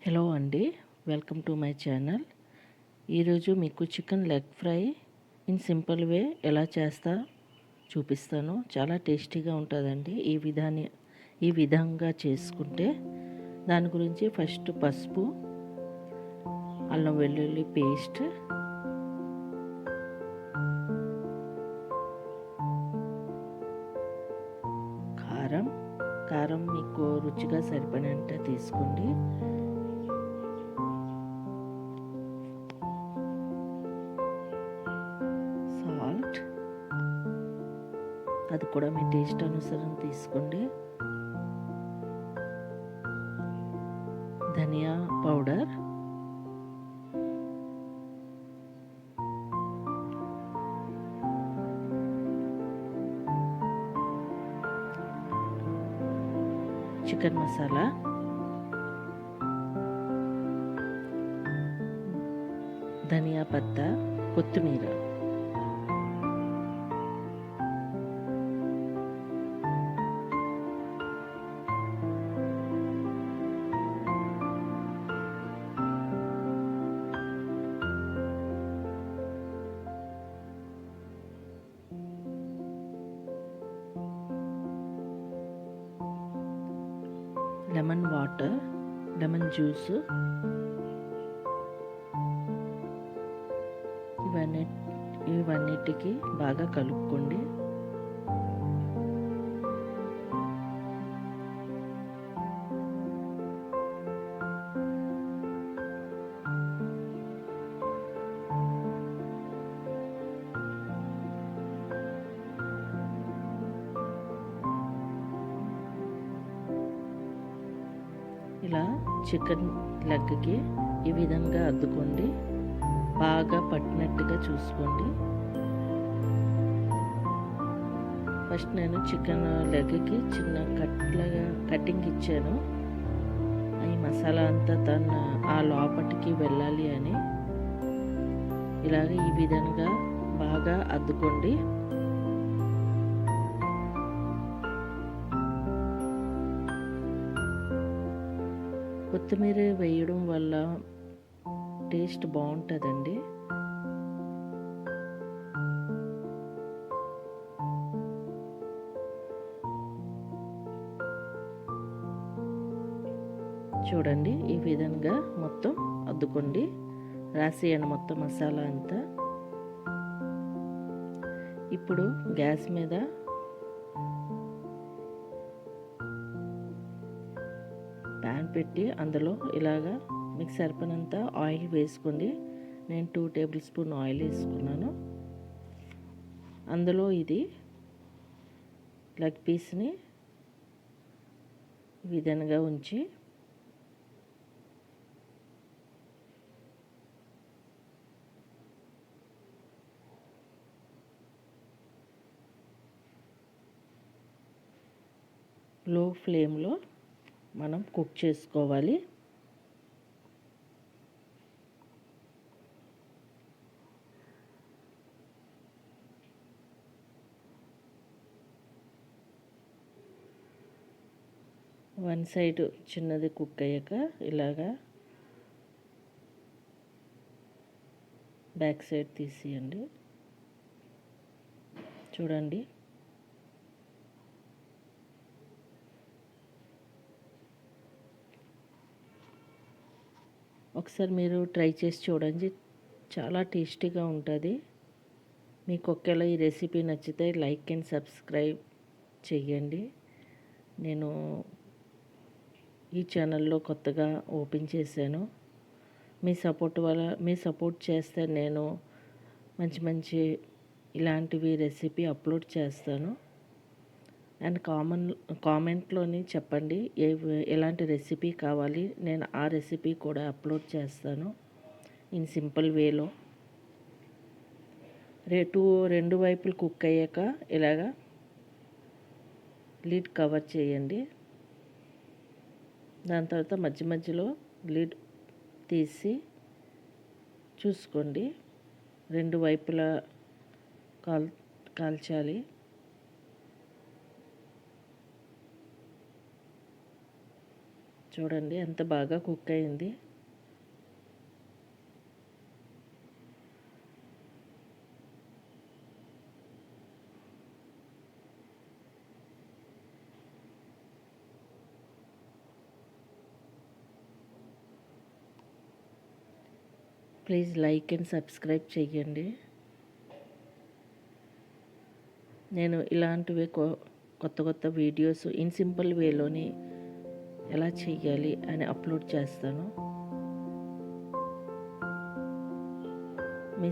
Hello అండి, welcome to my channel. ఈరోజు మీకు chicken leg fry in simple way ఎలా చేస్తా చూపిస్తాను. చాలా టేస్టీగా ఉంటుందండి. ఈ విధంగా చేసుకుంటే దాని గురించి ఫస్ట్ పసుపు, అల్లం వెల్లుల్లి పేస్ట్, కారం మీకు రుచిగా సరిపడినంత తీసుకోండి. సాల్ట్, అది కూడా మీ టేస్ట్ అనుసారం తీసుకోండి. ధనియా పౌడర్, చికెన్ మసాలా, ధనియా పత్తా, కొత్తిమీర, లెమన్ వాటర్, లెమన్ జ్యూస్, ఇవన్నిటికి బాగా కలుపుకోండి. ఇలా చికెన్ లెగ్కి ఈ విధంగా అద్దుకోండి. బాగా పట్టినట్టుగా చూసుకోండి. ఫస్ట్ నేను చికెన్ లెగ్కి చిన్న కటింగ్ ఇచ్చాను. ఈ మసాలా అంతా ఆ లోపటికి వెళ్ళాలి అని ఇలాగ ఈ విధంగా బాగా అద్దుకోండి. కొత్తిమీర వేయడం వల్ల టేస్ట్ బాగుంటుందండి. చూడండి, ఈ విధంగా మొత్తం అద్దుకోండి. రాసేయండి మొత్తం మసాలా అంతా. ఇప్పుడు గ్యాస్ మీద ప్యాన్ పెట్టి అందులో ఇలాగా మీకు సరిపడినంత ఆయిల్ వేసుకోండి. నేను 2 టేబుల్ స్పూన్ ఆయిల్ వేసుకున్నాను. అందులో ఇది లెగ్ పీస్ని ఈ విధంగా ఉంచి లో ఫ్లేమ్లో మనం కుక్ చేసుకోవాలి. వన్ సైడ్ చిన్నది కుక్ అయ్యాక ఇలాగా బ్యాక్ సైడ్ తీసేయండి. చూడండి, ఒకసారి మీరు ట్రై చేసి చూడండి, చాలా టేస్టీగా ఉంటుంది. మీకు ఒకవేళ ఈ రెసిపీ నచ్చితే లైక్ అండ్ సబ్స్క్రైబ్ చెయ్యండి. నేను ఈ ఛానల్లో కొత్తగా ఓపెన్ చేశాను. మీ సపోర్ట్ చేస్తే నేను మంచి ఇలాంటివి రెసిపీ అప్లోడ్ చేస్తాను. అండ్ కామెంట్లోని చెప్పండి ఎలాంటి రెసిపీ కావాలి, నేను ఆ రెసిపీ కూడా అప్లోడ్ చేస్తాను ఇన్ సింపుల్ వేలో. రెండు వైపులు కుక్ అయ్యాక ఇలాగా లిడ్ కవర్ చేయండి. దాని తర్వాత మధ్యలో లిడ్ తీసి చూసుకోండి. రెండు వైపులా కాల్చాలి. చూడండి ఎంత బాగా కుక్ అయింది. ప్లీజ్ లైక్ అండ్ సబ్స్క్రైబ్ చేయండి. నేను ఇలాంటివే కొత్త కొత్త వీడియోస్ ఇన్ సింపుల్ వేలోని ఎలా చేయాలి అని అప్లోడ్ చేస్తాను. మీ